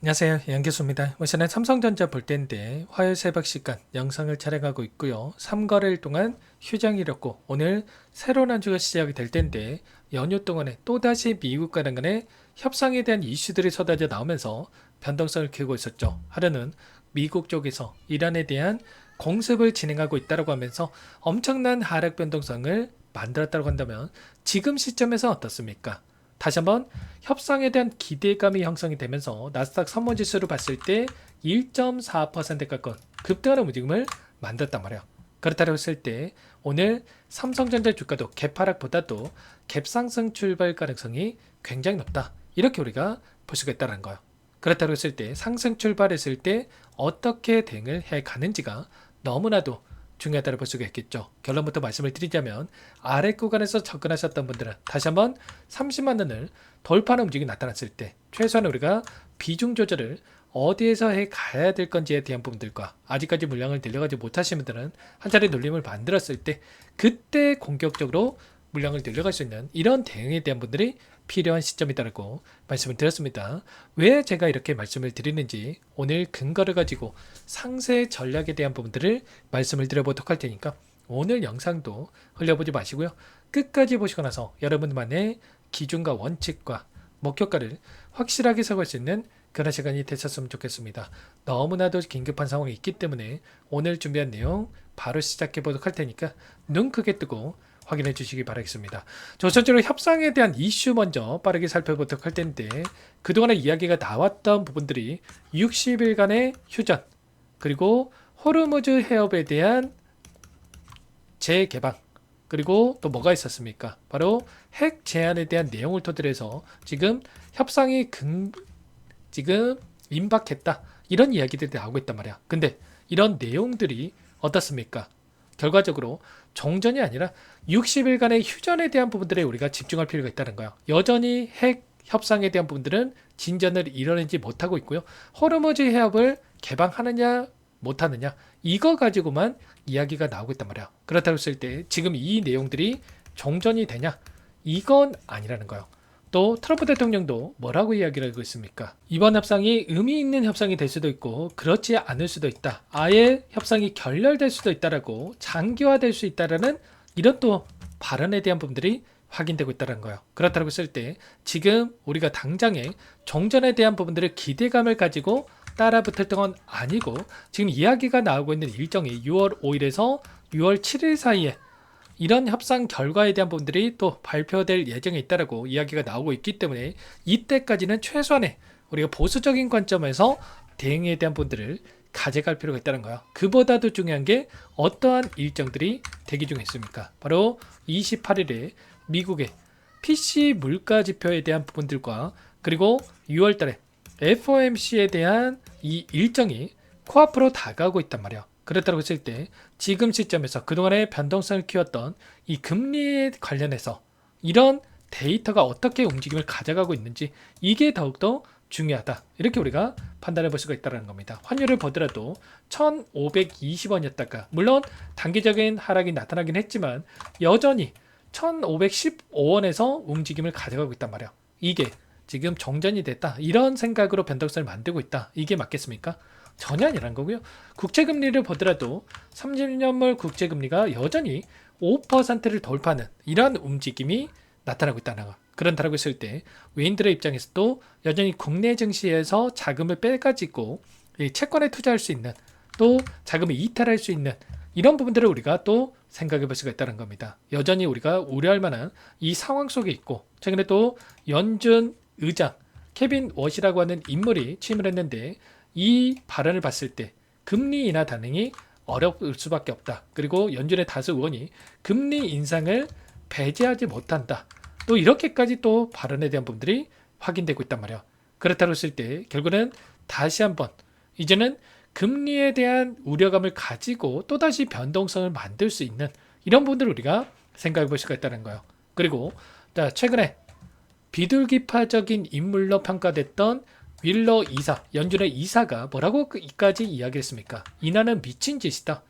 안녕하세요. 양교수입니다. 오늘은 삼성전자 볼 때인데 화요일 새벽 시간 영상을 촬영하고 있고요. 3거래일 동안 휴장이었고 오늘 새로운 한 주가 시작이 될 텐데 연휴 동안에 또다시 미국과 간의 협상에 대한 이슈들이 쏟아져 나오면서 변동성을 키우고 있었죠. 하루는 미국 쪽에서 이란에 대한 공습을 진행하고 있다고 하면서 엄청난 하락 변동성을 만들었다고 한다면 지금 시점에서 어떻습니까? 다시 한번 협상에 대한 기대감이 형성이 되면서 나스닥 선물지수를 봤을 때 1.4% 가까운 급등하는 움직임을 만들었단 말이에요. 그렇다고 했을 때 오늘 삼성전자 주가도 갭하락보다도 갭상승 출발 가능성이 굉장히 높다. 이렇게 우리가 볼 수가 있다는 거예요. 그렇다고 했을 때 상승 출발했을 때 어떻게 대응을 해 가는지가 너무나도 중요하다고 볼 수가 있겠죠. 결론부터 말씀을 드리자면 아래 구간에서 접근하셨던 분들은 다시 한번 30만 원을 돌파하는 움직임이 나타났을 때 최소한 우리가 비중 조절을 어디에서 해 가야 될 건지에 대한 부분들과 아직까지 물량을 늘려가지 못하신 분들은 한 차례 눌림을 만들었을 때 그때 공격적으로 물량을 늘려갈 수 있는 이런 대응에 대한 분들이 필요한 시점이다라고 말씀을 드렸습니다. 왜 제가 이렇게 말씀을 드리는지 오늘 근거를 가지고 상세 전략에 대한 부분들을 말씀을 드려보도록 할 테니까 오늘 영상도 흘려보지 마시고요. 끝까지 보시고 나서 여러분만의 기준과 원칙과 목표가를 확실하게 세울 수 있는 그런 시간이 되셨으면 좋겠습니다. 너무나도 긴급한 상황이 있기 때문에 오늘 준비한 내용 바로 시작해 보도록 할 테니까 눈 크게 뜨고 확인해 주시기 바라겠습니다. 우선적으로 협상에 대한 이슈 먼저 빠르게 살펴보도록 할 텐데 그동안의 이야기가 나왔던 부분들이 60일간의 휴전 그리고 호르무즈 해협에 대한 재개방 그리고 또 뭐가 있었습니까? 바로 핵 제한에 대한 내용을 토대로 해서 지금 협상이 지금 임박했다 이런 이야기들이 나오고 있단 말이야. 근데 이런 내용들이 어떻습니까? 결과적으로 종전이 아니라 60일간의 휴전에 대한 부분들에 우리가 집중할 필요가 있다는 거예요. 여전히 핵 협상에 대한 부분들은 진전을 이뤄내지 못하고 있고요. 호르무즈 해협을 개방하느냐 못하느냐 이거 가지고만 이야기가 나오고 있단 말이야. 그렇다고 했을 때 지금 이 내용들이 종전이 되냐 이건 아니라는 거예요. 또 트럼프 대통령도 뭐라고 이야기를 하고 있습니까? 이번 협상이 의미 있는 협상이 될 수도 있고 그렇지 않을 수도 있다. 아예 협상이 결렬될 수도 있다라고 장기화될 수 있다라는 이런 또 발언에 대한 부분들이 확인되고 있다는 거예요. 그렇다고 했을 때 지금 우리가 당장에 종전에 대한 부분들을 기대감을 가지고 따라붙을 건 아니고 지금 이야기가 나오고 있는 일정이 6월 5일에서 6월 7일 사이에 이런 협상 결과에 대한 부분들이 또 발표될 예정에 있다라고 이야기가 나오고 있기 때문에 이때까지는 최소한의 우리가 보수적인 관점에서 대응에 대한 부분들을 가져갈 필요가 있다는 거예요. 그보다도 중요한 게 어떠한 일정들이 대기 중에 있습니까? 바로 28일에 미국의 PC 물가 지표에 대한 부분들과 그리고 6월 달에 FOMC에 대한 이 일정이 코앞으로 다가오고 있단 말이에요. 그렇다고 했을 때 지금 시점에서 그동안의 변동성을 키웠던 이 금리에 관련해서 이런 데이터가 어떻게 움직임을 가져가고 있는지 이게 더욱더 중요하다. 이렇게 우리가 판단해 볼 수가 있다는 겁니다. 환율을 보더라도 1520원이었다가 물론 단기적인 하락이 나타나긴 했지만 여전히 1515원에서 움직임을 가져가고 있단 말이야. 이게 지금 정전이 됐다. 이런 생각으로 변동성을 만들고 있다. 이게 맞겠습니까? 전혀 아니란 거고요. 국채금리를 보더라도 30년물 국채금리가 여전히 5%를 돌파하는 이러한 움직임이 나타나고 있다는 거. 그런다고 했을 때 외인들의 입장에서도 여전히 국내 증시에서 자금을 빼가지고 채권에 투자할 수 있는 또 자금을 이탈할 수 있는 이런 부분들을 우리가 또 생각해 볼 수가 있다는 겁니다. 여전히 우리가 우려할 만한 이 상황 속에 있고 최근에 또 연준 의장 케빈 워시라고 하는 인물이 취임을 했는데 이 발언을 봤을 때 금리 인하 단행이 어려울 수밖에 없다. 그리고 연준의 다수 의원이 금리 인상을 배제하지 못한다. 또 이렇게까지 또 발언에 대한 부분들이 확인되고 있단 말이야. 그렇다고 했을 때 결국은 다시 한번 이제는 금리에 대한 우려감을 가지고 또다시 변동성을 만들 수 있는 이런 부분들을 우리가 생각해 볼 수가 있다는 거예요. 그리고 최근에 비둘기파적인 인물로 평가됐던 윌러 이사, 연준의 이사가 뭐라고 이까지 이야기했습니까? 인하는 미친 짓이다.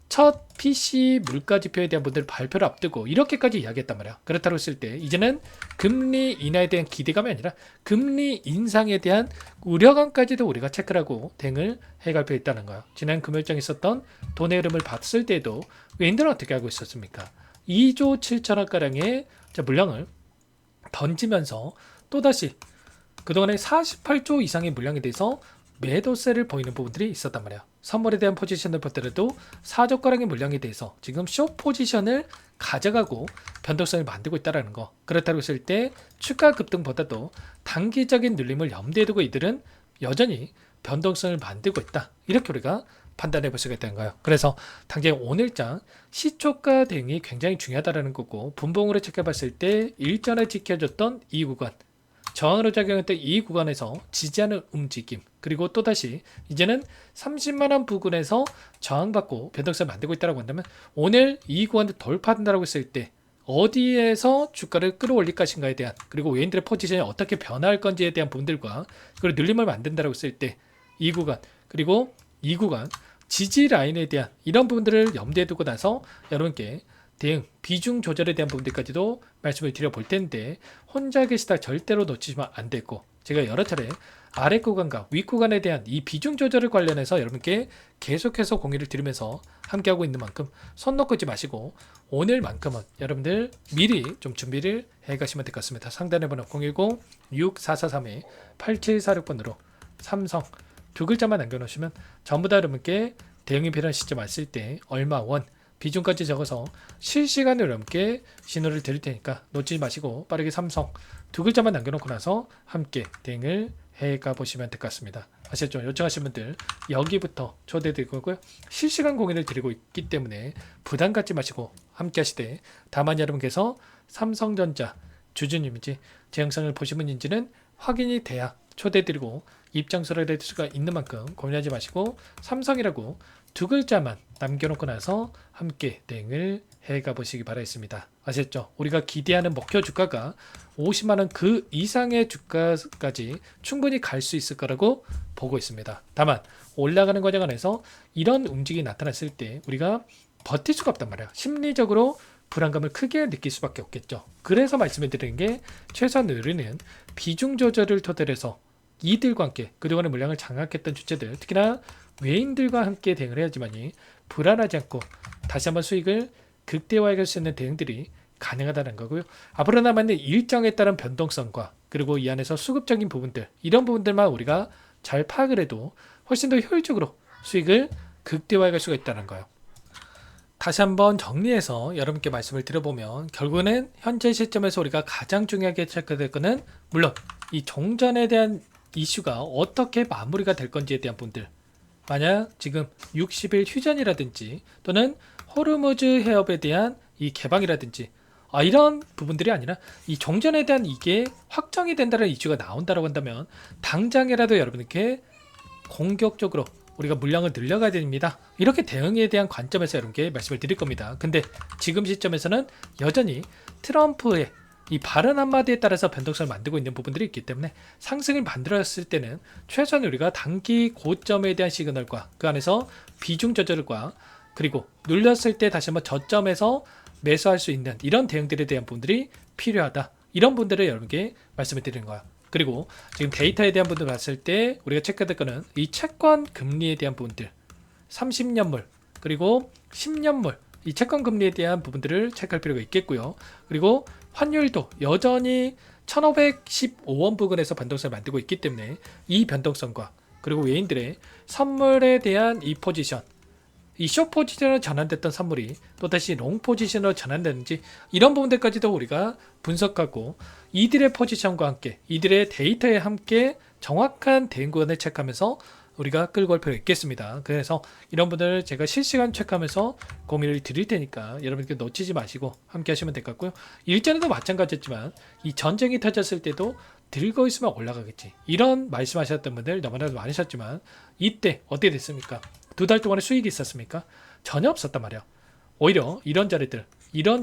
첫 PC 물가지표에 대한 분들 발표를 앞두고 이렇게까지 이야기했단 말이야. 그렇다고 했을 때 이제는 금리 인하에 대한 기대감이 아니라 금리 인상에 대한 우려감까지도 우리가 체크를 하고 대응을 해갈 필요 있다는 거야. 지난 금요일장에 있었던 돈의 흐름을 봤을 때도 외인들은 어떻게 하고 있었습니까? 2조 7천억가량의 물량을 던지면서 또다시 그동안에 48조 이상의 물량에 대해서 매도세를 보이는 부분들이 있었단 말이야. 선물에 대한 포지션을 보더라도 4조가량의 물량에 대해서 지금 숏 포지션을 가져가고 변동성을 만들고 있다는 거. 그렇다고 했을 때 추가 급등보다도 단기적인 눌림을 염두에 두고 이들은 여전히 변동성을 만들고 있다. 이렇게 우리가 판단해 볼 수가 있다는 거예요. 그래서 당장 오늘장 시초가 대응이 굉장히 중요하다는 거고, 분봉으로 체크해봤을 때 일전에 지켜줬던 이 구간, 저항으로 작용했던 이 구간에서 지지하는 움직임, 그리고 또다시 이제는 30만원 부근에서 저항받고 변동성을 만들고 있다고 한다면 오늘 이 구간을 돌파한다고 했을 때 어디에서 주가를 끌어올릴 것인가에 대한, 그리고 외인들의 포지션이 어떻게 변화할 건지에 대한 부분들과, 그리고 눌림을 만든다고 했을 때 이 구간, 그리고 이 구간 지지 라인에 대한 이런 부분들을 염두에 두고 나서 여러분께 대응, 비중 조절에 대한 부분들까지도 말씀을 드려볼 텐데, 혼자 계시다 절대로 놓치시면 안 되고, 제가 여러 차례 아래 구간과 윗 구간에 대한 이 비중 조절을 관련해서 여러분께 계속해서 공유를 드리면서 함께하고 있는 만큼 손 놓고 있지 마시고, 오늘만큼은 여러분들 미리 좀 준비를 해가시면 될 것 같습니다. 상단에 번호 010-6443-8746번으로 삼성 두 글자만 남겨놓으시면 전부 다 여러분께 대응이 필요한 시점 왔을 때 얼마 원 비중까지 적어서 실시간으로 여러분께 신호를 드릴 테니까 놓치지 마시고 빠르게 삼성 두 글자만 남겨놓고 나서 함께 대응을 해가 보시면 될 것 같습니다. 아시겠죠? 요청하신 분들 여기부터 초대드릴 거고요. 실시간 공유를 드리고 있기 때문에 부담 갖지 마시고 함께 하시되, 다만 여러분께서 삼성전자 주주님인지 제 영상을 보신 분인지는 확인이 돼야 초대드리고 입장서를 낼 수가 있는 만큼 고민하지 마시고 삼성이라고 두 글자만 남겨놓고 나서 함께 대응을 해가 보시기 바라겠습니다. 아셨죠? 우리가 기대하는 목표 주가가 50만원 그 이상의 주가까지 충분히 갈 수 있을 거라고 보고 있습니다. 다만 올라가는 과정 안에서 이런 움직임이 나타났을 때 우리가 버틸 수가 없단 말이야. 심리적으로 불안감을 크게 느낄 수밖에 없겠죠. 그래서 말씀을 드리는 게, 최소한 우리는 비중 조절을 토대로 해서 이들과 함께 그동안의 물량을 장악했던 주체들, 특히나 외인들과 함께 대응을 해야지만이 불안하지 않고 다시 한번 수익을 극대화할 수 있는 대응들이 가능하다는 거고요. 앞으로 남아있는 일정에 따른 변동성과 그리고 이 안에서 수급적인 부분들, 이런 부분들만 우리가 잘 파악을 해도 훨씬 더 효율적으로 수익을 극대화할 수가 있다는 거예요. 다시 한번 정리해서 여러분께 말씀을 드려보면, 결국은 현재 시점에서 우리가 가장 중요하게 체크될 거는 물론 이 종전에 대한 이슈가 어떻게 마무리가 될 건지에 대한 부분들, 만약 지금 60일 휴전이라든지 또는 호르무즈 해협에 대한 이 개방이라든지 이런 부분들이 아니라 이 종전에 대한 이게 확정이 된다는 이슈가 나온다고 한다면 당장이라도 여러분께 공격적으로 우리가 물량을 늘려가야 됩니다. 이렇게 대응에 대한 관점에서 여러분께 말씀을 드릴 겁니다. 근데 지금 시점에서는 여전히 트럼프의 이 발언 한마디에 따라서 변동성을 만들고 있는 부분들이 있기 때문에 상승을 만들었을 때는 최소한 우리가 단기 고점에 대한 시그널과 그 안에서 비중 조절과 그리고 눌렸을 때 다시 한번 저점에서 매수할 수 있는 이런 대응들에 대한 부분들이 필요하다. 이런 분들을 여러분께 말씀을 드리는 거야. 그리고 지금 데이터에 대한 부분을 봤을 때 우리가 체크될 거는 이 채권 금리에 대한 부분들, 30년물 그리고 10년물 이 채권 금리에 대한 부분들을 체크할 필요가 있겠고요. 그리고 환율도 여전히 1515원 부근에서 변동성을 만들고 있기 때문에 이 변동성과 그리고 외인들의 선물에 대한 이 포지션, 이 숏 포지션으로 전환됐던 선물이 또다시 롱 포지션으로 전환되는지, 이런 부분들까지도 우리가 분석하고 이들의 포지션과 함께 이들의 데이터에 함께 정확한 대응 구간을 체크하면서 우리가 끌고 올 필요가 있겠습니다. 그래서 이런 분들을 제가 실시간 체크하면서 공유를 드릴 테니까 여러분께 놓치지 마시고 함께 하시면 될 것 같고요. 일전에도 마찬가지였지만 이 전쟁이 터졌을 때도 들고 있으면 올라가겠지, 이런 말씀하셨던 분들 너무나도 많으셨지만 이때 어떻게 됐습니까? 2달 동안의 수익이 있었습니까? 전혀 없었단 말이야. 오히려 이런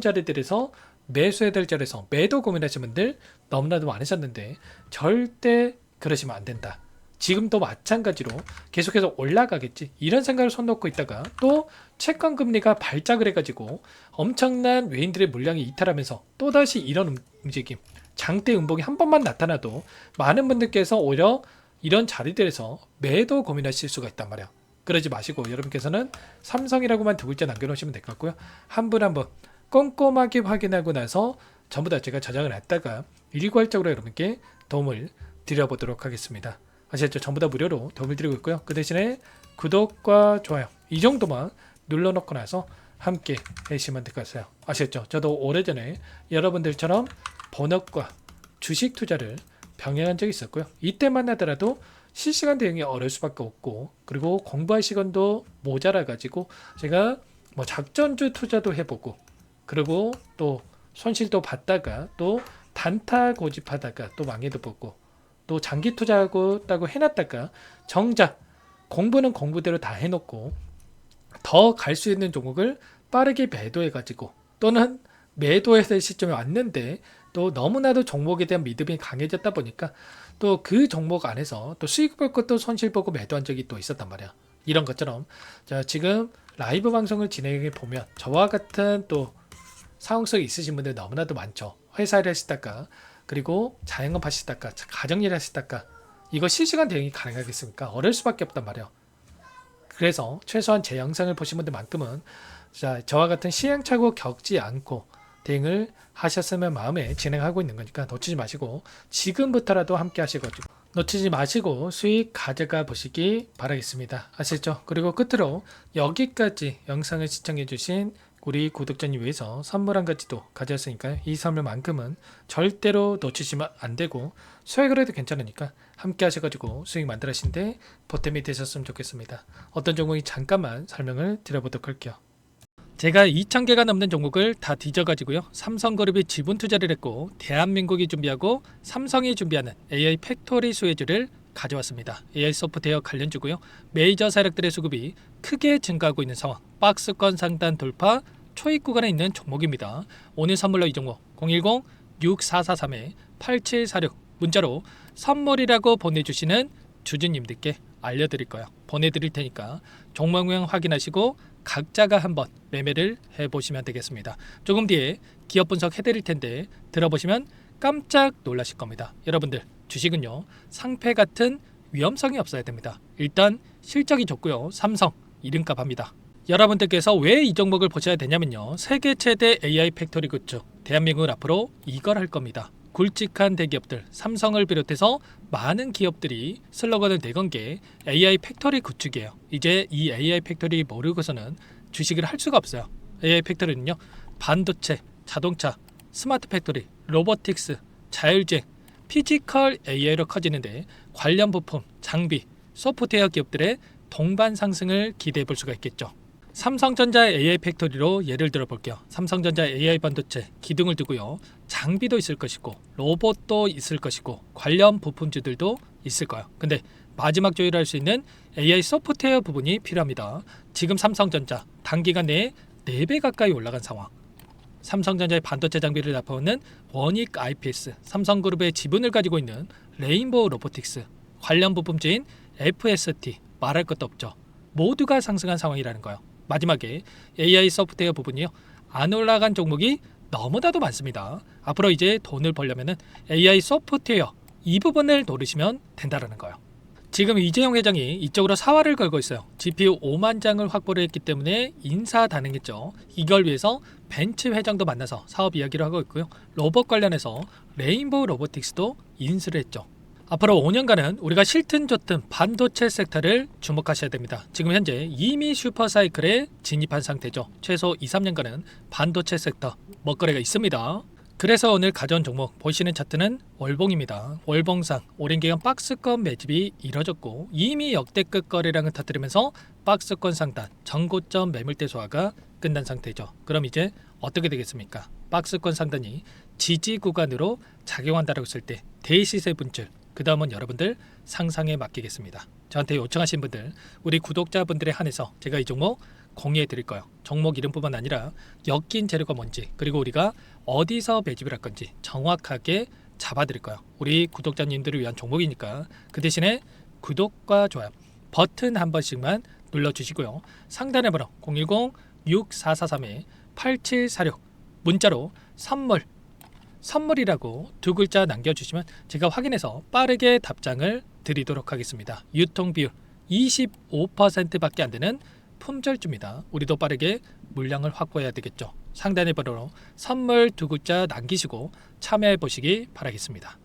자리들에서 매수해야 될 자리에서 매도 고민하시는 분들 너무나도 많으셨는데 절대 그러시면 안 된다. 지금도 마찬가지로 계속해서 올라가겠지 이런 생각을 손 놓고 있다가 또 채권 금리가 발작을 해가지고 엄청난 외인들의 물량이 이탈하면서 또다시 이런 움직임, 장대 음봉이 한 번만 나타나도 많은 분들께서 오히려 이런 자리들에서 매도 고민하실 수가 있단 말이야. 그러지 마시고 여러분께서는 삼성이라고만 두 글자 남겨놓으시면 될 것 같고요. 한 분 한 분 꼼꼼하게 확인하고 나서 전부 다 제가 저장을 했다가 일괄적으로 여러분께 도움을 드려보도록 하겠습니다. 아시겠죠? 전부 다 무료로 도움을 드리고 있고요. 그 대신에 구독과 좋아요 이 정도만 눌러놓고 나서 함께 해주시면 될 것 같아요. 아시겠죠? 저도 오래전에 여러분들처럼 본업과 주식 투자를 병행한 적이 있었고요. 이때만 하더라도 실시간 대응이 어려울 수밖에 없고 그리고 공부할 시간도 모자라 가지고 제가 뭐 작전주 투자도 해보고 그리고 또 손실도 봤다가 또 단타 고집하다가 또 망해도 보고 또 장기 투자하고 해놨다가 정작 공부는 공부대로 다 해놓고 더 갈 수 있는 종목을 빠르게 매도해가지고 또는 매도해야 될 시점이 왔는데 또 너무나도 종목에 대한 믿음이 강해졌다 보니까 또 그 종목 안에서 또 수익 볼 것도 손실 보고 매도한 적이 또 있었단 말이야. 이런 것처럼 자, 지금 라이브 방송을 진행해 보면 저와 같은 또 사용성이 있으신 분들 너무나도 많죠. 회사를 하시다가 그리고 자영업 하시다가 가정일 하시다가 이거 실시간 대응이 가능하겠습니까? 어려울 수밖에 없단 말이에요. 그래서 최소한 제 영상을 보신 분들만큼은 자, 저와 같은 시행착오 겪지 않고 대응을 하셨으면 마음에 진행하고 있는 거니까 놓치지 마시고 지금부터라도 함께 하시거든요. 놓치지 마시고 수익 가져가 보시기 바라겠습니다. 아시죠? 그리고 끝으로 여기까지 영상을 시청해 주신 우리 구독자님 위해서 선물 한 가지도 가져왔으니까요. 이 선물만큼은 절대로 놓치시면 안 되고 수익을 해도 괜찮으니까 함께 하셔가지고 수익 만들으시는데 보탬이 되셨으면 좋겠습니다. 어떤 종목이 잠깐만 설명을 드려보도록 할게요. 제가 2,000개가 넘는 종목을 다 뒤져가지고요. 삼성그룹이 지분 투자를 했고 대한민국이 준비하고 삼성이 준비하는 AI 팩토리 수혜주를 가져왔습니다. AI 소프트웨어 관련주고요. 메이저 세력들의 수급이 크게 증가하고 있는 상황. 박스권 상단 돌파 초입 구간에 있는 종목입니다. 오늘 선물로 이 종목 010-6443-8746 문자로 선물이라고 보내주시는 주주님들께 알려드릴 거예요. 보내드릴 테니까 종목명 확인하시고 각자가 한번 매매를 해보시면 되겠습니다. 조금 뒤에 기업 분석 해드릴 텐데 들어보시면 깜짝 놀라실 겁니다. 여러분들 주식은요 상패 같은 위험성이 없어야 됩니다. 일단 실적이 좋고요. 삼성 이름값 합니다. 여러분들께서 왜 이 종목을 보셔야 되냐면요. 세계 최대 AI 팩토리 구축 대한민국은 앞으로 이걸 할 겁니다. 굵직한 대기업들 삼성을 비롯해서 많은 기업들이 슬로건을 내건 게 AI 팩토리 구축이에요. 이제 이 AI 팩토리 모르고서는 주식을 할 수가 없어요. AI 팩토리는요 반도체, 자동차, 스마트 팩토리, 로보틱스, 자율주행, 피지컬 AI로 커지는데 관련 부품, 장비, 소프트웨어 기업들의 동반 상승을 기대해 볼 수가 있겠죠. 삼성전자 AI 팩토리로 예를 들어 볼게요. 삼성전자 AI 반도체 기둥을 두고요. 장비도 있을 것이고 로봇도 있을 것이고 관련 부품주들도 있을 거예요. 근데 마지막 조율할 수 있는 AI 소프트웨어 부분이 필요합니다. 지금 삼성전자 단기간 내에 4배 가까이 올라간 상황. 삼성전자의 반도체 장비를 납품하는 원익 IPS, 삼성그룹의 지분을 가지고 있는 레인보우 로보틱스, 관련 부품주인 FST 말할 것도 없죠. 모두가 상승한 상황이라는 거예요. 마지막에 AI 소프트웨어 부분이요. 안 올라간 종목이 너무나도 많습니다. 앞으로 이제 돈을 벌려면 AI 소프트웨어 이 부분을 노리시면 된다는 거예요. 지금 이재용 회장이 이쪽으로 사활을 걸고 있어요. GPU 5만 장을 확보를 했기 때문에 인사단행했죠. 이걸 위해서 벤츠 회장도 만나서 사업 이야기를 하고 있고요. 로봇 관련해서 레인보우 로보틱스도 인수를 했죠. 앞으로 5년간은 우리가 싫든 좋든 반도체 섹터를 주목하셔야 됩니다. 지금 현재 이미 슈퍼사이클에 진입한 상태죠. 최소 2-3년간은 반도체 섹터 먹거리가 있습니다. 그래서 오늘 가져온 종목 보시는 차트는 월봉입니다. 월봉상 오랜 기간 박스권 매집이 이뤄졌고 이미 역대급 거래량을 터뜨리면서 박스권 상단 전고점 매물대 소화가 끝난 상태죠. 그럼 이제 어떻게 되겠습니까? 박스권 상단이 지지 구간으로 작용한다고 했을 때 대시세 분출 그 다음은 여러분들 상상에 맡기겠습니다. 저한테 요청하신 분들 우리 구독자분들에 한해서 제가 이 종목 공유해 드릴 거예요. 종목 이름뿐만 아니라 엮인 재료가 뭔지 그리고 우리가 어디서 매집을 할 건지 정확하게 잡아 드릴 거예요. 우리 구독자님들을 위한 종목이니까 그 대신에 구독과 좋아요 버튼 한 번씩만 눌러주시고요. 상단의 번호 010-6443-8746 문자로 선물이라고 두 글자 남겨주시면 제가 확인해서 빠르게 답장을 드리도록 하겠습니다. 유통비율 25%밖에 안 되는 품절주입니다. 우리도 빠르게 물량을 확보해야 되겠죠. 상단의 번호로 선물 두 글자 남기시고 참여해 보시기 바라겠습니다.